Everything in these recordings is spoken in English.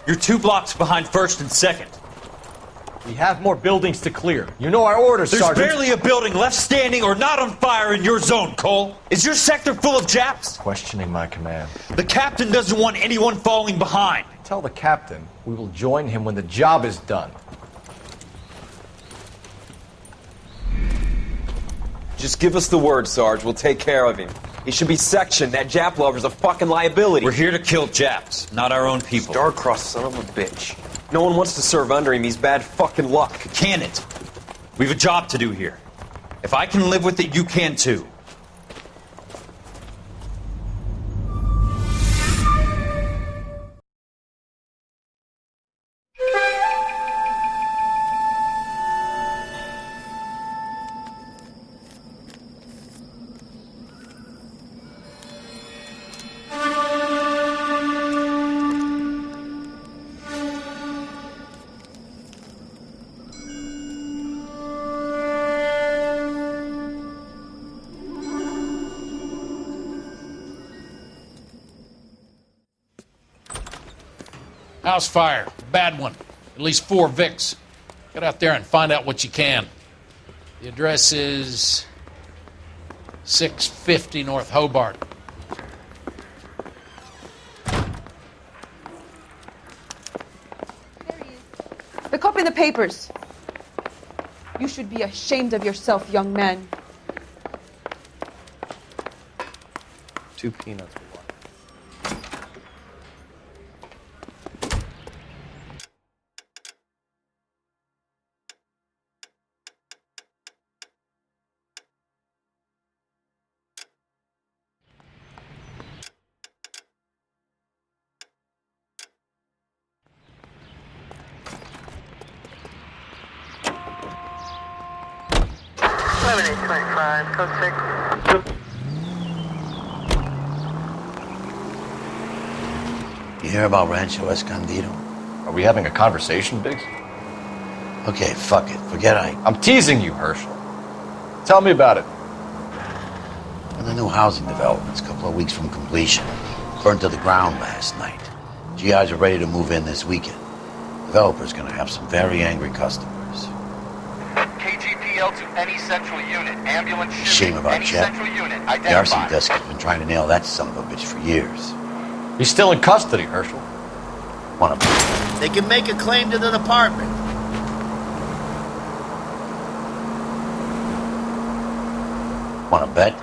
You're 2 blocks behind 1st and 2nd. We have more buildings to clear. You know our orders, There's Sergeant. barely a building left standing or not on fire in your zone, Cole. Is your sector full of Japs? Questioning my command. The captain doesn't want anyone falling behind. Tell the captain we will join him when the job is done. Just give us the word, Sarge. We'll take care of him. He should be sectioned. That Jap lover's a fucking liability. We're here to kill Japs, not our own people. Star-crossed son of a bitch. No one wants to serve under him. He's bad fucking luck. Can it? We have a job to do here. If I can live with it, you can too. House fire. Bad one. At least 4 Vicks. Get out there and find out what you can. The address is 650 North Hobart. The cop in the papers. You should be ashamed of yourself, young man. 2 peanuts. You hear about Rancho Escondido? Are we having a conversation, Biggs? Okay, fuck it. Forget I'm teasing you, Herschel. Tell me about it. the new housing development's a couple of weeks from completion. Burned to the ground last night. GIs are ready to move in this weekend. Developer's gonna have some very angry customers. KGPL to any central unit. Ambulance shooting. Shame about any Chet. central unit. The Identify. RC desk has been trying to nail that son of a bitch for years. He's still in custody, Herschel. One of them. They can make a claim to the department. Wanna bet?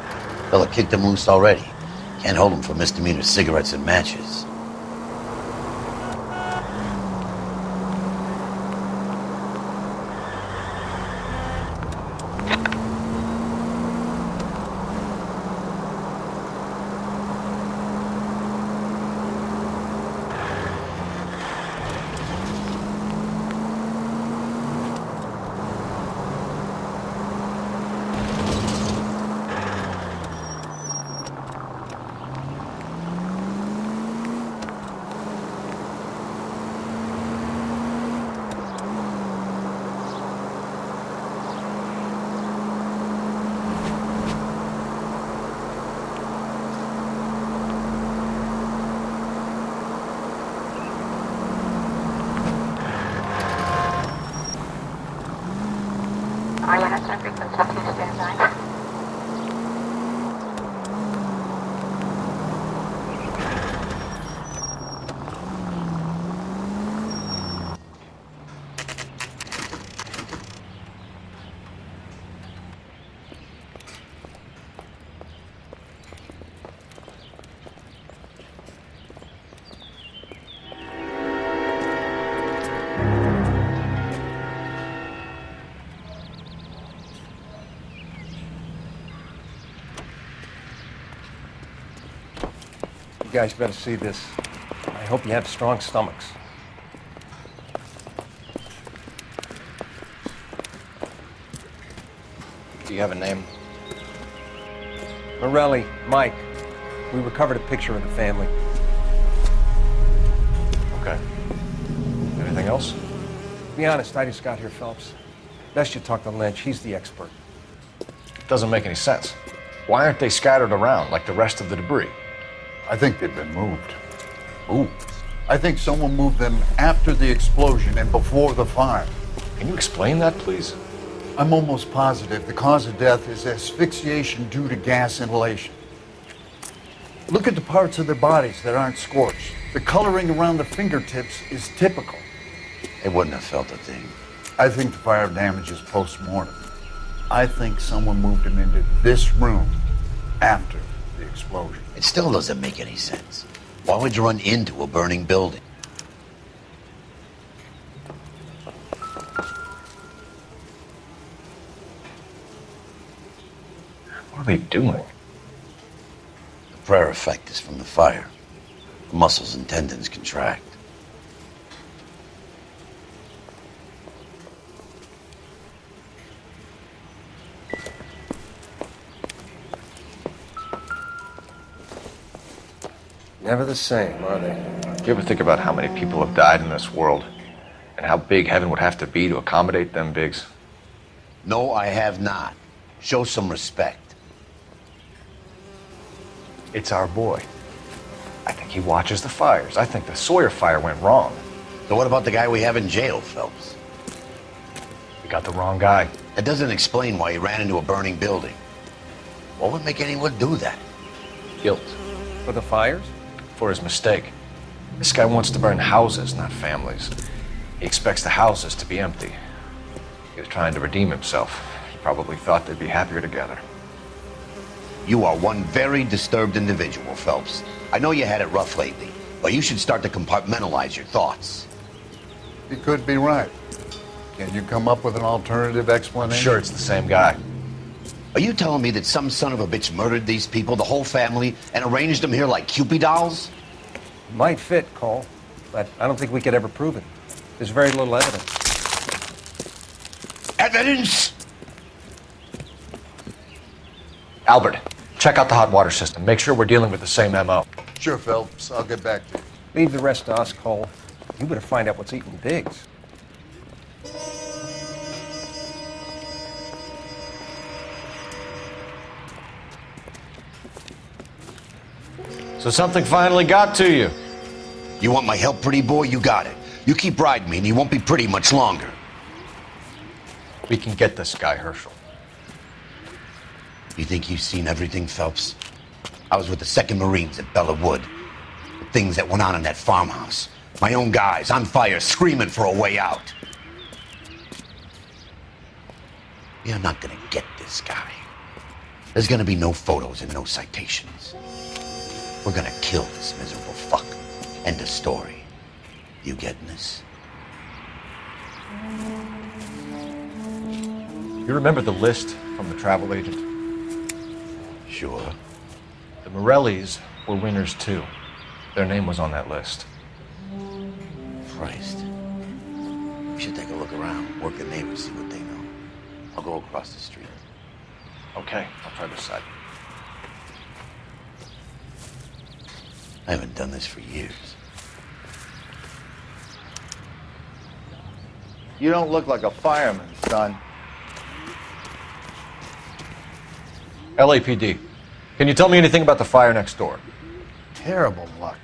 Fella kicked him loose already. Can't hold him for misdemeanor cigarettes and matches. You guys better see this. I hope you have strong stomachs. Do you have a name? Morelli, Mike. We recovered a picture of the family. Okay. Anything else? To be honest, I just got here, Phelps. Best you talk to Lynch. He's the expert. Doesn't make any sense. Why aren't they scattered around like the rest of the debris? I think they've been moved. Ooh. I think someone moved them after the explosion and before the fire. Can you explain that, please? I'm almost positive the cause of death is asphyxiation due to gas inhalation. Look at the parts of their bodies that aren't scorched. The coloring around the fingertips is typical. They wouldn't have felt a thing. I think the fire damage is post-mortem. I think someone moved him into this room after the explosion. It still doesn't make any sense. Why would you run into a burning building? What are they doing? The prayer effect is from the fire. The muscles and tendons contract. Never the same, are they? Do you ever think about how many people have died in this world? And how big heaven would have to be to accommodate them bigs? No, I have not. Show some respect. It's our boy. I think he watches the fires. I think the Sawyer fire went wrong. So what about the guy we have in jail, Phelps? We got the wrong guy. That doesn't explain why he ran into a burning building. What would make anyone do that? Guilt. For the fires? For his mistake. This guy wants to burn houses, not families. He expects the houses to be empty. He was trying to redeem himself. He probably thought they'd be happier together. You are one very disturbed individual, Phelps. I know you had it rough lately, but you should start to compartmentalize your thoughts. He could be right. Can you come up with an alternative explanation? I'm sure it's the same guy. Are you telling me that some son of a bitch murdered these people, the whole family, and arranged them here like Cupid dolls? Might fit, Cole, but I don't think we could ever prove it. There's very little evidence. Evidence? Albert, check out the hot water system. Make sure we're dealing with the same MO. Sure, Phelps. I'll get back to you. Leave the rest to us, Cole. You better find out what's eating Biggs. So something finally got to you. You want my help, pretty boy? You got it. You keep riding me and you won't be pretty much longer. We can get this guy, Herschel. You think you've seen everything, Phelps? I was with the 2nd Marines at Bella Wood. The things that went on in that farmhouse. My own guys on fire, screaming for a way out. You're not gonna get this guy. There's gonna be no photos and no citations. We're gonna kill this miserable fuck. End of story. You getting this? You remember the list from the travel agent? Sure. The Morellis were winners too. Their name was on that list. Christ. We should take a look around, work the neighbors, see what they know. I'll go across the street. Okay, I'll try this side. I haven't done this for years. You don't look like a fireman, son. LAPD. Can you tell me anything about the fire next door? Terrible luck.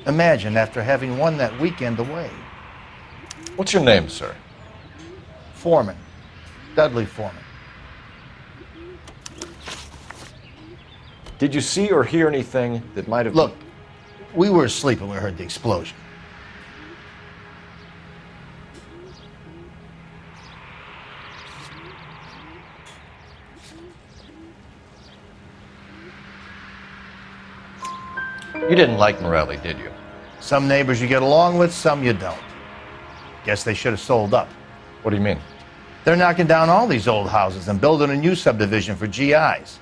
Imagine after having won that weekend away. What's your name, sir? Foreman. Dudley Foreman. Did you see or hear anything that might have... Look, we were asleep when we heard the explosion. You didn't like Morelli, did you? Some neighbors you get along with, some you don't. Guess they should have sold up. What do you mean? They're knocking down all these old houses and building a new subdivision for GIs.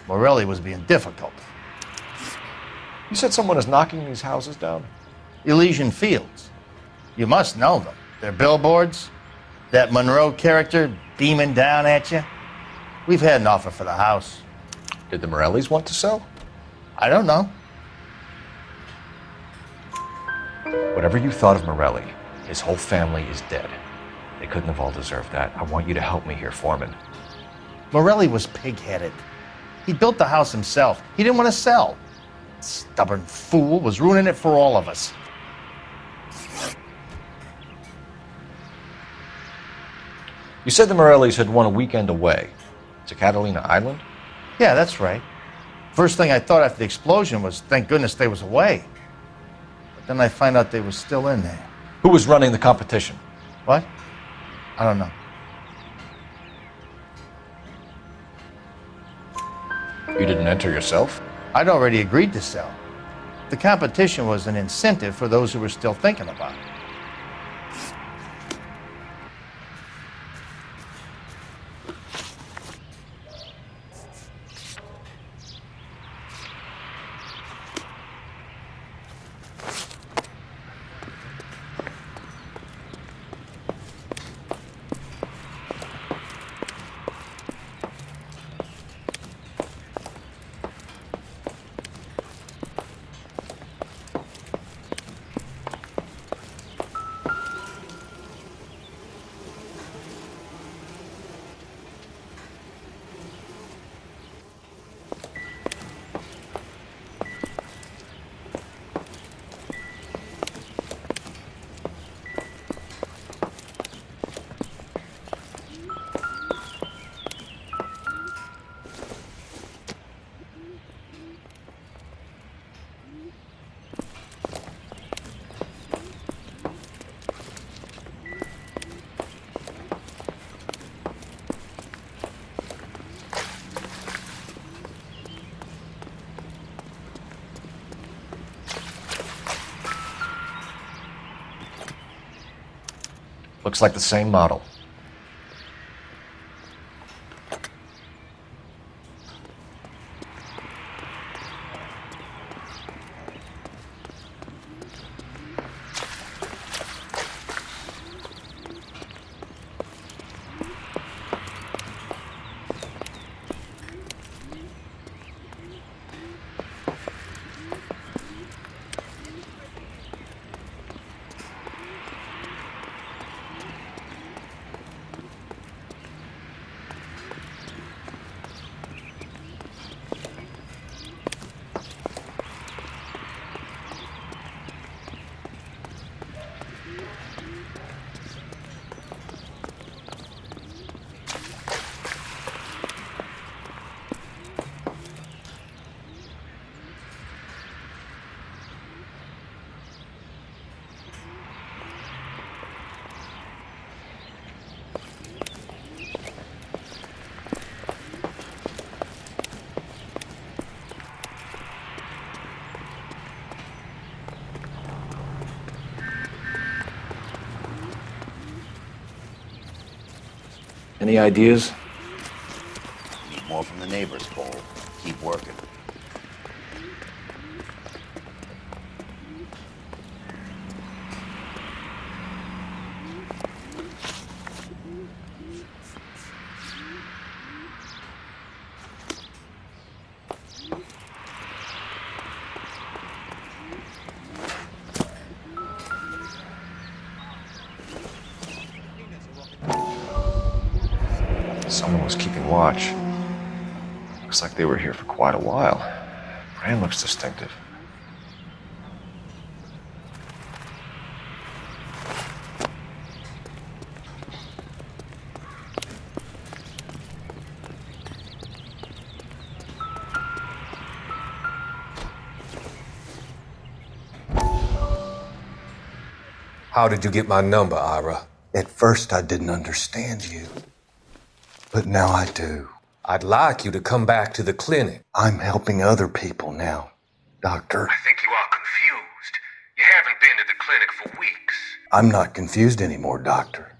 Morelli was being difficult. You said someone is knocking these houses down? Elysian Fields. You must know them. They're billboards. That Monroe character beaming down at you. We've had an offer for the house. Did the Morellis want to sell? I don't know. Whatever you thought of Morelli, his whole family is dead. They couldn't have all deserved that. I want you to help me here, Foreman. Morelli was pig-headed. He built the house himself. He didn't want to sell. Stubborn fool was ruining it for all of us. You said the Morellis had won a weekend away to Catalina Island? Yeah, that's right. First thing I thought after the explosion was, thank goodness they was away. But then I find out they was still in there. Who was running the competition? What? I don't know. You didn't enter yourself? I'd already agreed to sell. The competition was an incentive for those who were still thinking about it. Looks like the same model. Any ideas? Need more from the neighbors, Cole. Keep working. Someone was keeping watch. Looks like they were here for quite a while. Brand looks distinctive. How did you get my number, Ira? At first, I didn't understand you. But now I do. I'd like you to come back to the clinic. I'm helping other people now, Doctor. I think you are confused. You haven't been to the clinic for weeks. I'm not confused anymore, Doctor.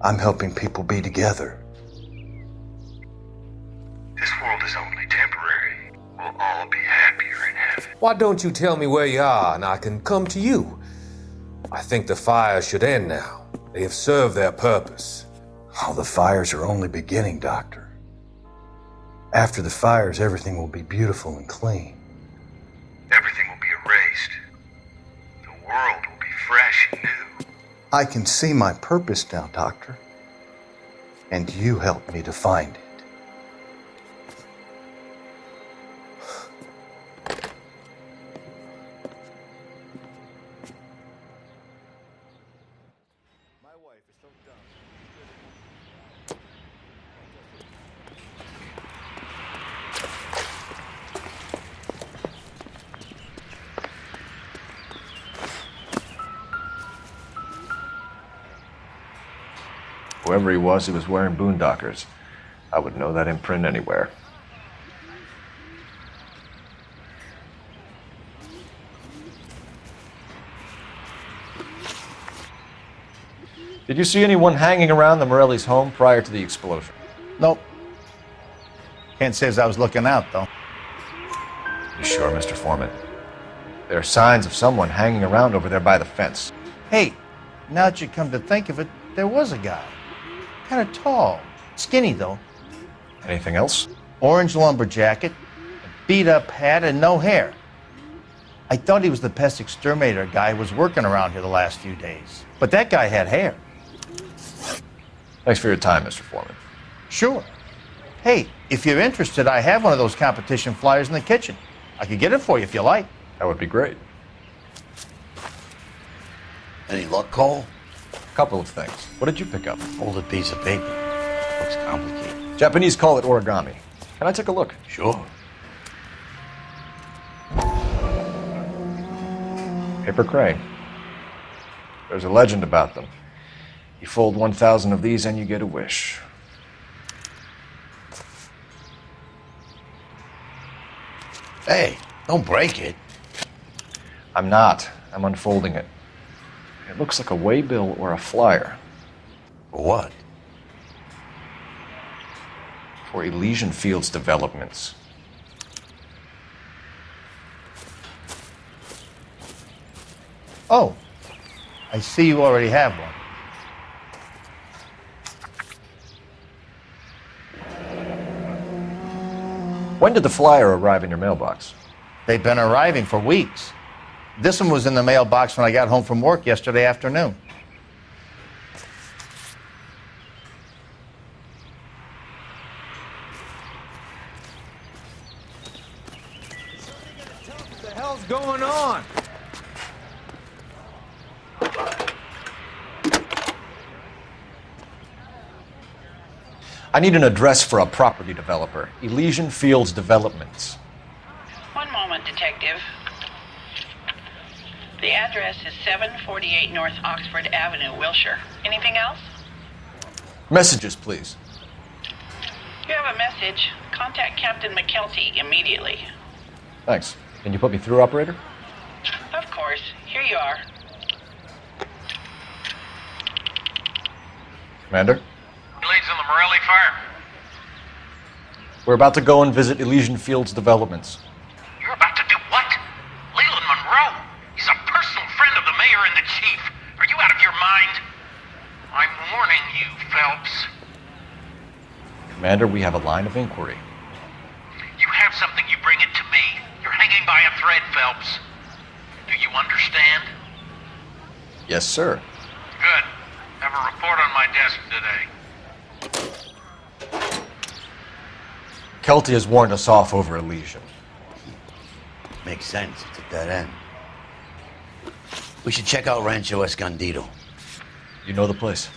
I'm helping people be together. This world is only temporary. We'll all be happier in heaven. Why don't you tell me where you are and I can come to you? I think the fire should end now. They have served their purpose. Oh, the fires are only beginning, Doctor. After the fires, everything will be beautiful and clean. Everything will be erased. The world will be fresh and new. I can see my purpose now, Doctor. And you helped me to find it. Whoever he was wearing boondockers. I would know that imprint anywhere. Did you see anyone hanging around the Morelli's home prior to the explosion? Nope. Can't say as I was looking out, though. You sure, Mr. Foreman? There are signs of someone hanging around over there by the fence. Hey, now that you come to think of it, there was a guy. Kind of tall. Skinny, though. Anything else? Orange lumber jacket, a beat-up hat, and no hair. I thought he was the pest exterminator guy who was working around here the last few days. But that guy had hair. Thanks for your time, Mr. Foreman. Sure. Hey, if you're interested, I have one of those competition flyers in the kitchen. I could get it for you if you like. That would be great. Any luck, Cole? A couple of things. What did you pick up? Folded piece of paper. Looks complicated. Japanese call it origami. Can I take a look? Sure. Paper crane. There's a legend about them. You fold 1,000 of these and you get a wish. Hey, don't break it. I'm not. I'm unfolding it. It looks like a waybill or a flyer. For what? For Elysian Fields developments. Oh, I see you already have one. When did the flyer arrive in your mailbox? They've been arriving for weeks. This one was in the mailbox when I got home from work yesterday afternoon. What the hell's going on? I need an address for a property developer. Elysian Fields Developments. One moment, Detective. The address is 748 North Oxford Avenue, Wilshire. Anything else? Messages, please. You have a message. Contact Captain McKelty immediately. Thanks. Can you put me through, operator? Of course. Here you are. Commander? Leads on the Morelli fire. We're about to go and visit Elysian Fields Developments. You're about to do what? Leland Monroe. He's a personal friend of the mayor and the chief. Are you out of your mind? I'm warning you, Phelps. Commander, we have a line of inquiry. You have something, you bring it to me. You're hanging by a thread, Phelps. Do you understand? Yes, sir. Good. Have a report on my desk today. Kelty has warned us off over Elysian. Makes sense. It's a dead end. We should check out Rancho Escondido. You know the place?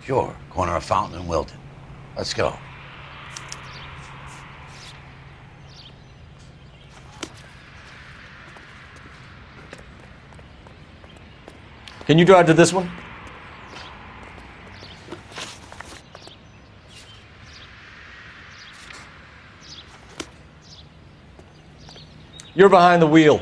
Sure. Corner of Fountain and Wilton. Let's go. Can you drive to this one? You're behind the wheel.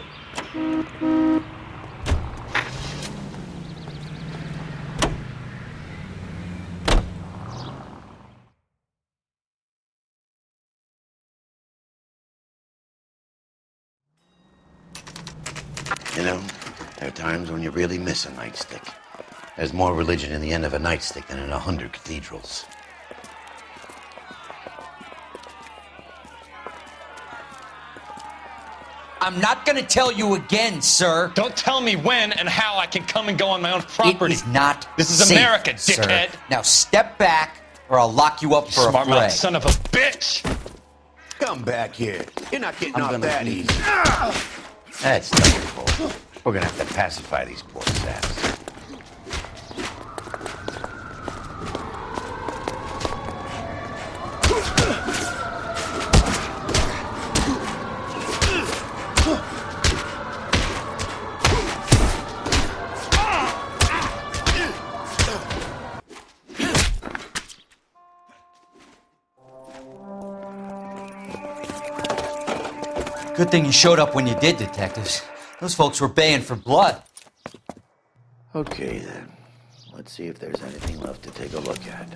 You know, there are times when you really miss a nightstick. There's more religion in the end of a nightstick than in 100 cathedrals. I'm not gonna tell you again, sir. Don't tell me when and how I can come and go on my own property. It is not This is safe, America, sir. dickhead. Now step back, or I'll lock you up for a Smart mouth fray. son of a bitch. Come back here. You're not getting I'm off gonna that leave. easy. That's wonderful. We're gonna have to pacify these poor saps. Good thing you showed up when you did, detectives. Those folks were baying for blood. Okay, then. Let's see if there's anything left to take a look at.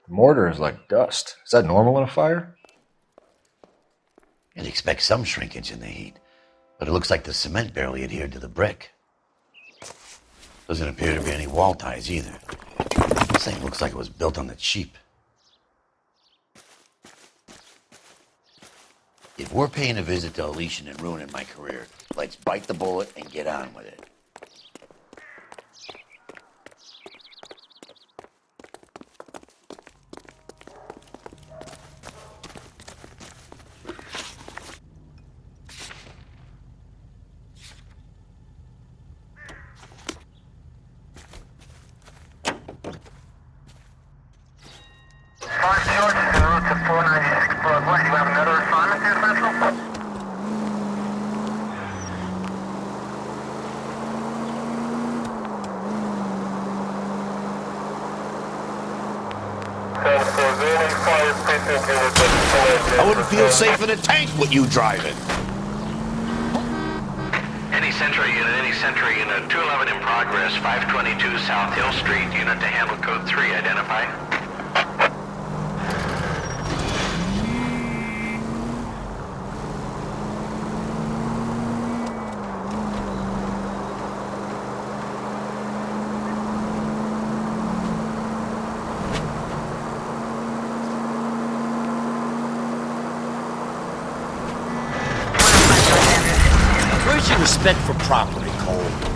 Mortar is like dust. Is that normal in a fire? You'd expect some shrinkage in the heat, but it looks like the cement barely adhered to the brick. Doesn't appear to be any wall ties either. This thing looks like it was built on the cheap. If we're paying a visit to Elysian and ruining my career, let's bite the bullet and get on with it. I wouldn't feel safe in a tank with you driving. Any Central Unit, 211 in progress, 522 South Hill Street, unit to handle code 3, identify. Where's your respect for property, Cole?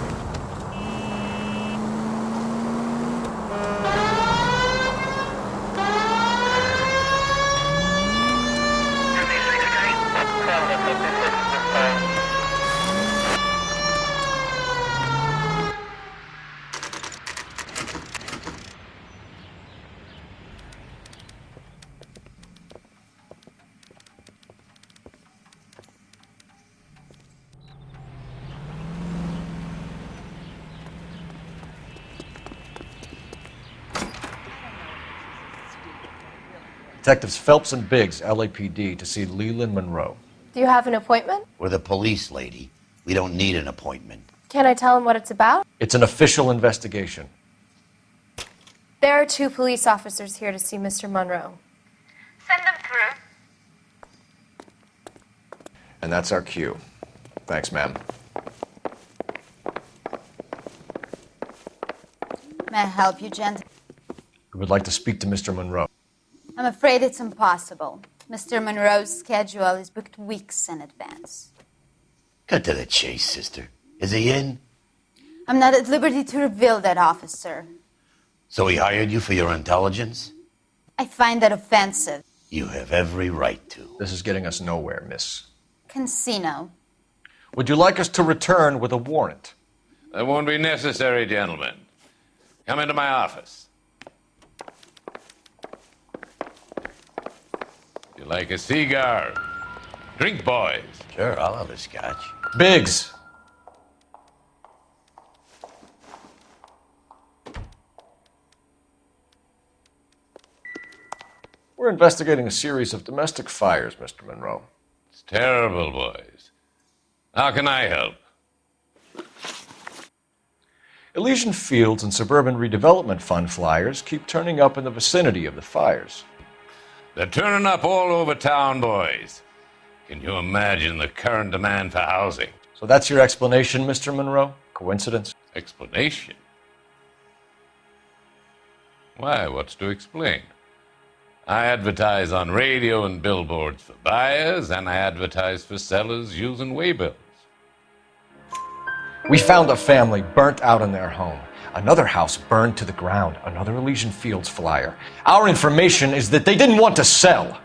Detectives Phelps and Biggs, LAPD, to see Leland Monroe. Do you have an appointment? We're the police, lady. We don't need an appointment. Can I tell him what it's about? It's an official investigation. There are 2 police officers here to see Mr. Monroe. Send them through. And that's our cue. Thanks, ma'am. May I help you, gentlemen? We would like to speak to Mr. Monroe. I'm afraid it's impossible. Mr. Monroe's schedule is booked weeks in advance. Cut to the chase, sister. Is he in? I'm not at liberty to reveal that, officer. So he hired you for your intelligence? I find that offensive. You have every right to. This is getting us nowhere, miss. Casino. Would you like us to return with a warrant? That won't be necessary, gentlemen. Come into my office. You like a cigar? Drink, boys. Sure, I'll have a scotch. Biggs! We're investigating a series of domestic fires, Mr. Monroe. It's terrible, boys. How can I help? Elysian Fields and Suburban Redevelopment Fund flyers keep turning up in the vicinity of the fires. They're turning up all over town, boys. Can you imagine the current demand for housing? So that's your explanation, Mr. Monroe? Coincidence? Explanation? Why, what's to explain? I advertise on radio and billboards for buyers, and I advertise for sellers using waybills. We found a family burnt out in their home. Another house burned to the ground. Another Elysian Fields flyer. Our information is that they didn't want to sell.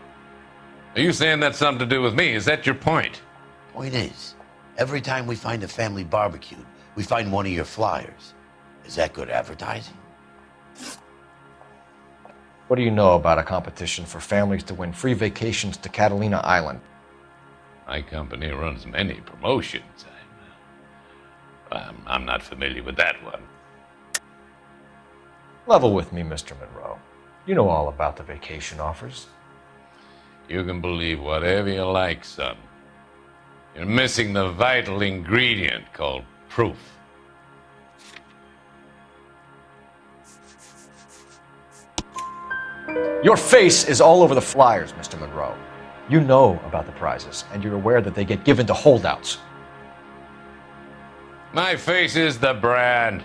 Are you saying that's something to do with me? Is that your point? Point is, every time we find a family barbecued, we find one of your flyers. Is that good advertising? What do you know about a competition for families to win free vacations to Catalina Island? My company runs many promotions. I'm not familiar with that one. Level with me, Mr. Monroe. You know all about the vacation offers. You can believe whatever you like, son. You're missing the vital ingredient called proof. Your face is all over the flyers, Mr. Monroe. You know about the prizes, and you're aware that they get given to holdouts. My face is the brand.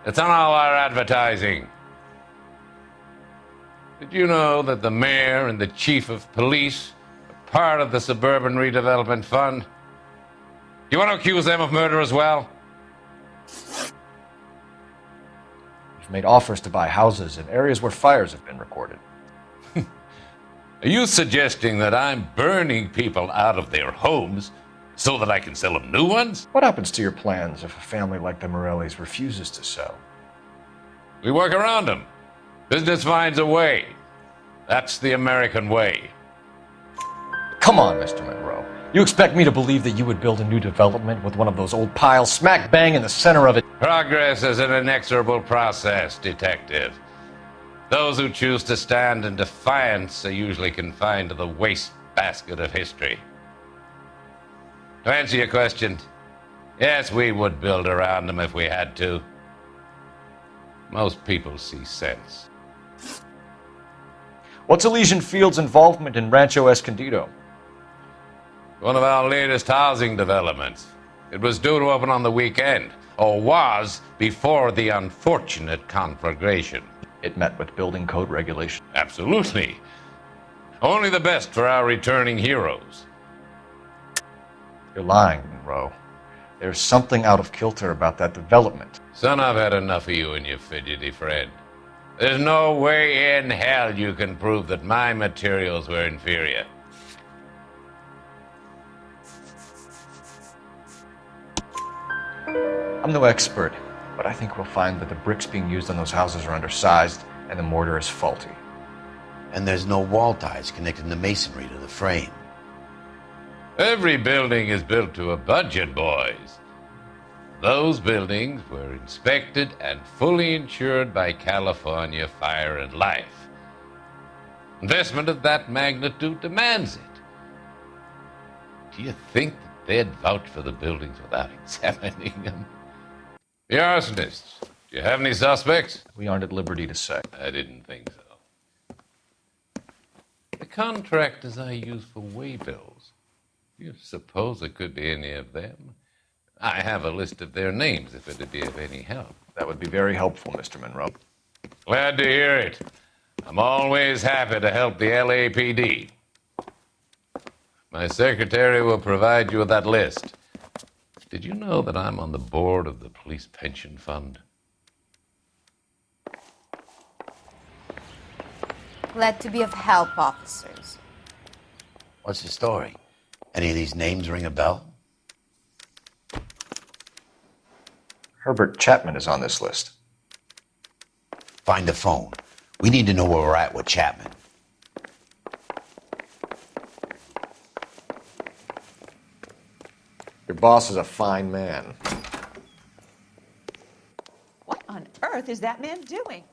It's on all our advertising. Did you know that the mayor and the chief of police are part of the Suburban Redevelopment Fund? Do you want to accuse them of murder as well? You've made offers to buy houses in areas where fires have been recorded. Are you suggesting that I'm burning people out of their homes so that I can sell them new ones? What happens to your plans if a family like the Morellis refuses to sell? We work around them. Business finds a way. That's the American way. Come on, Mr. Monroe. You expect me to believe that you would build a new development with one of those old piles smack bang in the center of it? Progress is an inexorable process, Detective. Those who choose to stand in defiance are usually confined to the wastebasket of history. To answer your question, yes, we would build around them if we had to. Most people see sense. What's Elysian Fields' involvement in Rancho Escondido? One of our latest housing developments. It was due to open on the weekend, or was before the unfortunate conflagration. It met with building code regulations. Absolutely. Only the best for our returning heroes. You're lying, Monroe. There's something out of kilter about that development. Son, I've had enough of you and your fidgety friend. There's no way in hell you can prove that my materials were inferior. I'm no expert, but I think we'll find that the bricks being used on those houses are undersized and the mortar is faulty. And there's no wall ties connecting the masonry to the frame. Every building is built to a budget, boys. Those buildings were inspected and fully insured by California Fire and Life. Investment of that magnitude demands it. Do you think that they'd vouch for the buildings without examining them? The arsonists, do you have any suspects? We aren't at liberty to say. I didn't think so. The contractors I use for waybills, do you suppose it could be any of them? I have a list of their names if it'd be of any help. That would be very helpful, Mr. Monroe. Glad to hear it. I'm always happy to help the LAPD. My secretary will provide you with that list. Did you know that I'm on the board of the Police Pension Fund? Glad to be of help, officers. What's the story? Any of these names ring a bell? Herbert Chapman is on this list. Find the phone. We need to know where we're at with Chapman. Your boss is a fine man. What on earth is that man doing?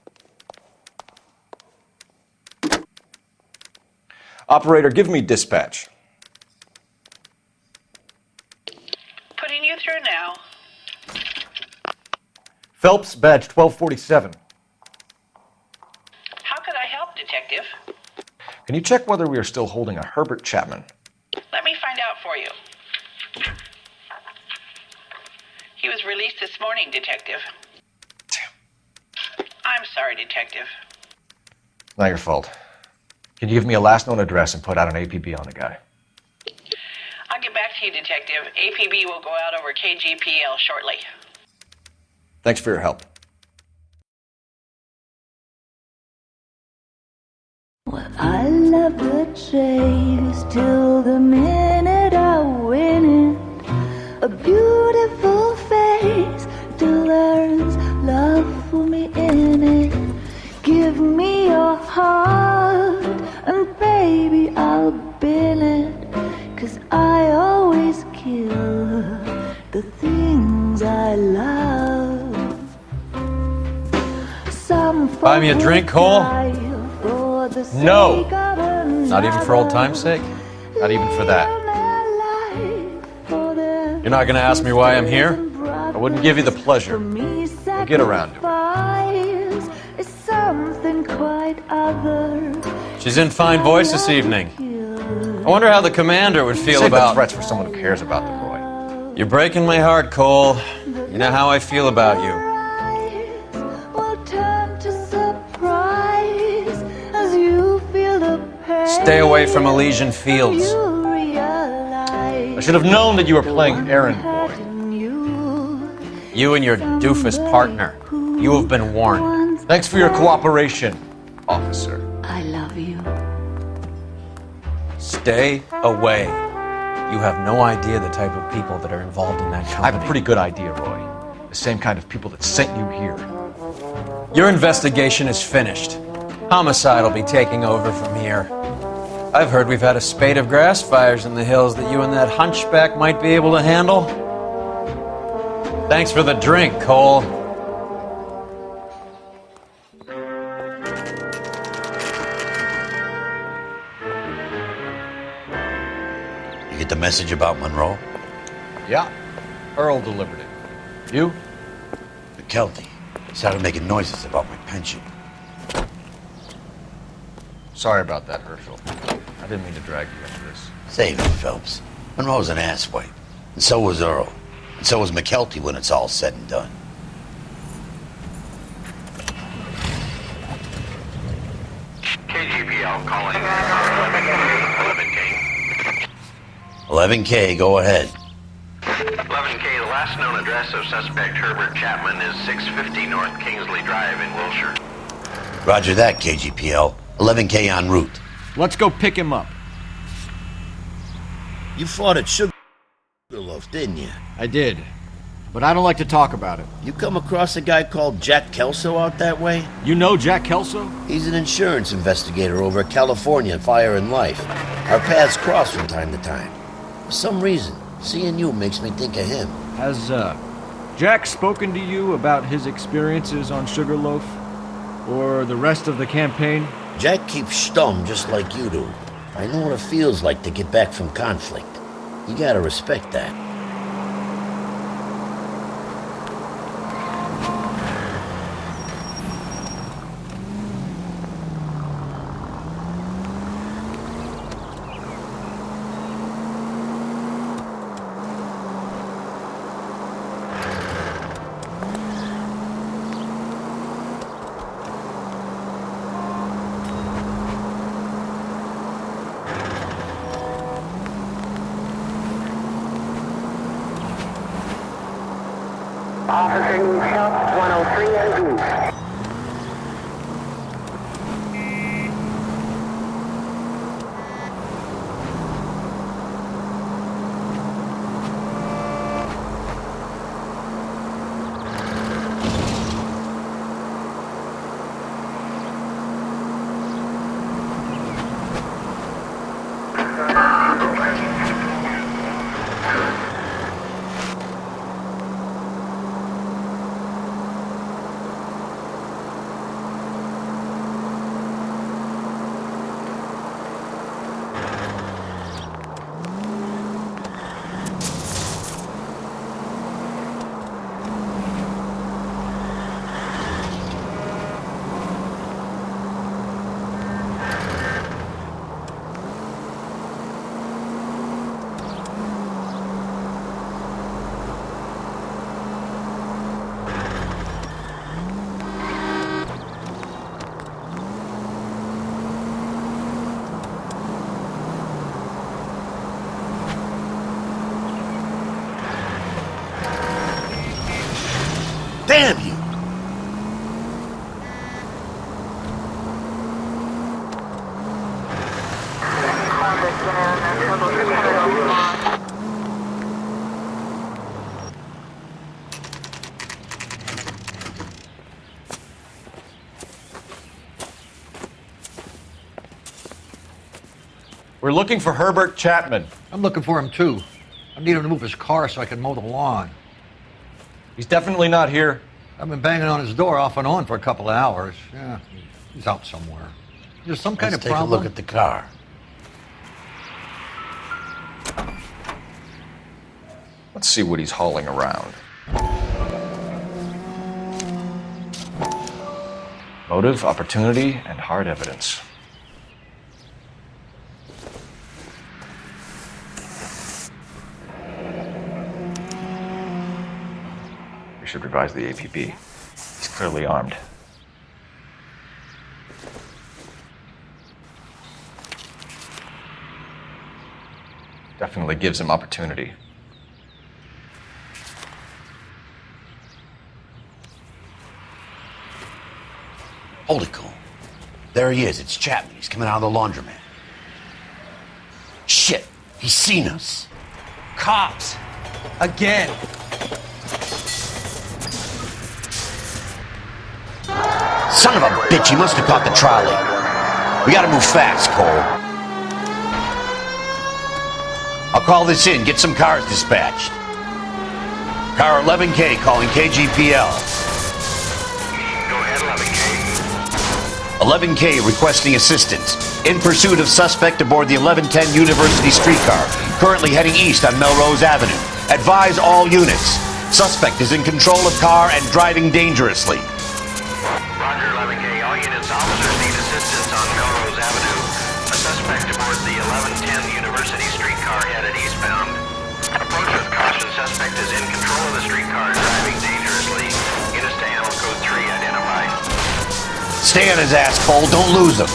Operator, give me dispatch. Putting you through now. Phelps, badge 1247. How could I help, Detective? Can you check whether we are still holding a Herbert Chapman? Let me find out for you. released this morning, Detective. Damn. I'm sorry, Detective. Not your fault. Can you give me a last known address and put out an APB on the guy? I'll get back to you, Detective. APB will go out over KGPL shortly. Thanks for your help. Well, I love the chase till the minute I win it. A beautiful face till there's love for me in it. Give me your heart and baby I'll bin it. 'Cause I always kill the things I love. Some Buy me a drink, Cole? No! Not even for old time's sake? Not even for that. You're not gonna ask me why I'm here? I wouldn't give you the pleasure. We'll get around to it. Something quite other. She's in fine voice this evening. I wonder how the commander would feel Save about... the threats for someone who cares about the boy. You're breaking my heart, Cole. You know how I feel about you. Stay away from Elysian Fields. I should have known that you were playing errand boy. You and your doofus partner. You have been warned. Thanks for your cooperation, officer. I love you. Stay away. You have no idea the type of people that are involved in that company. I have a pretty good idea, Roy. The same kind of people that sent you here. Your investigation is finished. Homicide will be taking over from here. I've heard we've had a spate of grass fires in the hills that you and that hunchback might be able to handle. Thanks for the drink, Cole. You get the message about Monroe? Yeah. Earl delivered it. You? McKelty started making noises about my pension. Sorry about that, Herschel. I didn't mean to drag you into this. Save it, Phelps. Monroe's an asswipe. And so was Earl. And so was McKelty when it's all said and done. KGPL calling 11K. 11K, go ahead. 11K, the last known address of suspect Herbert Chapman is 650 North Kingsley Drive in Wilshire. Roger that, KGPL. 11K en route. Let's go pick him up. You fought at Sugarloaf, didn't you? I did, but I don't like to talk about it. You come across a guy called Jack Kelso out that way? You know Jack Kelso? He's an insurance investigator over at California Fire and Life. Our paths cross from time to time. For some reason, seeing you makes me think of him. Has, Jack spoken to you about his experiences on Sugarloaf? Or the rest of the campaign? Jack keeps stum just like you do. I know what it feels like to get back from conflict. You gotta respect that. Officer needs help, 103 and Goose. We're looking for Herbert Chapman. I'm looking for him too. I need him to move his car so I can mow the lawn. He's definitely not here. I've been banging on his door off and on for a couple of hours. Yeah, he's out somewhere. There's some kind of Let's take problem. a look at the car. Let's see what he's hauling around. Motive, opportunity, and hard evidence. We should revise the APB. He's clearly armed. Definitely gives him opportunity. Hold it, Cole. There he is. It's Chapman. He's coming out of the laundromat. Shit. He's seen us. Cops! Again! Son of a bitch. He must have caught the trolley. We gotta move fast, Cole. I'll call this in. Get some cars dispatched. Car 11K calling KGPL. 11K requesting assistance. In pursuit of suspect aboard the 1110 University streetcar, currently heading east on Melrose Avenue. Advise all units. Suspect is in control of car and driving dangerously. Roger, 11K. All units, officers need assistance on Melrose Avenue. A suspect aboard the 1110 University streetcar headed eastbound. Approach with caution. Suspect is in control of the streetcar and driving dangerously. Units to handle code 3 identified. Stay on his ass, Cole. Don't lose him.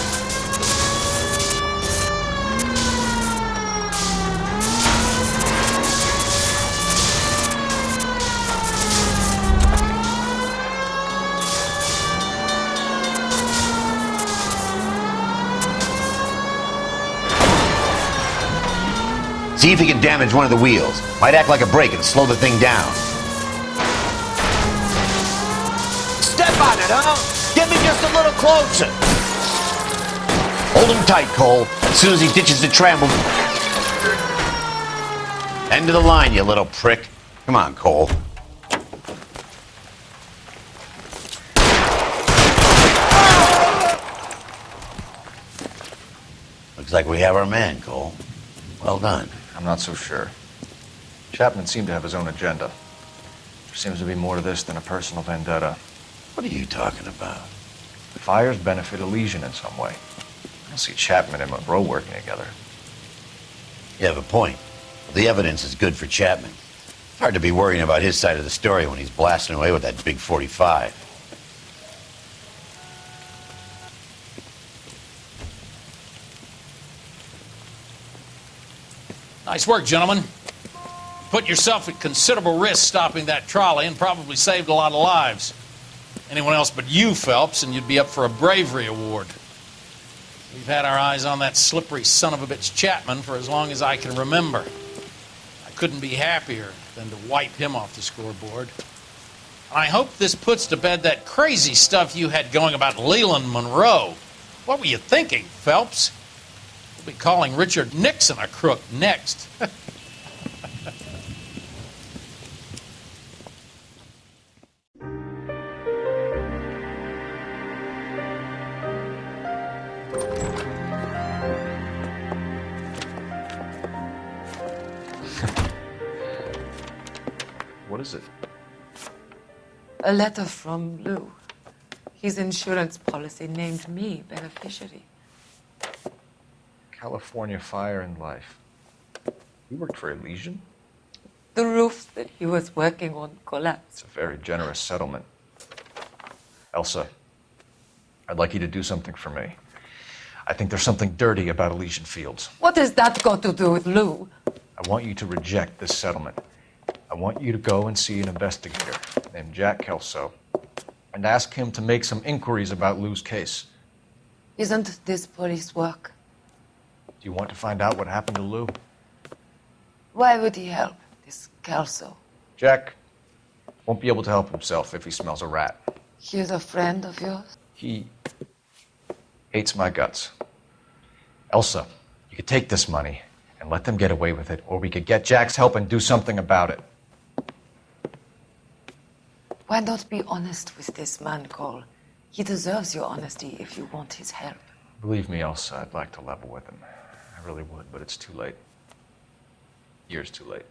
See if he can damage one of the wheels. Might act like a brake and slow the thing down. Step on it, huh? Get me just a little closer. Hold him tight, Cole. As soon as he ditches the tram, we'll... End of the line, you little prick. Come on, Cole. Looks like we have our man, Cole. Well done. I'm not so sure. Chapman seemed to have his own agenda. There seems to be more to this than a personal vendetta. What are you talking about? The fires benefit Elysian in some way. I don't see Chapman and Monroe working together. You have a point. The evidence is good for Chapman. It's hard to be worrying about his side of the story when he's blasting away with that big 45. Nice work, gentlemen. Put yourself at considerable risk stopping that trolley and probably saved a lot of lives. Anyone else but you, Phelps, and you'd be up for a bravery award. We've had our eyes on that slippery son of a bitch Chapman for as long as I can remember. I couldn't be happier than to wipe him off the scoreboard. I hope this puts to bed that crazy stuff you had going about Leland Monroe. What were you thinking, Phelps? We'll be calling Richard Nixon a crook next. What is it? A letter from Lou. His insurance policy named me beneficiary. California Fire and Life. You worked for Elysian? The roof that he was working on collapsed. It's a very generous settlement. Elsa, I'd like you to do something for me. I think there's something dirty about Elysian Fields. What has that got to do with Lou? I want you to reject this settlement. I want you to go and see an investigator named Jack Kelso and ask him to make some inquiries about Lou's case. Isn't this police work? Do you want to find out what happened to Lou? Why would he help, this Kelso? Jack won't be able to help himself if he smells a rat. He's a friend of yours? He hates my guts. Elsa, you could take this money and let them get away with it, or we could get Jack's help and do something about it. Why not be honest with this man, Cole? He deserves your honesty if you want his help. Believe me, Elsa, I'd like to level with him. I really would, but it's too late. Years too late.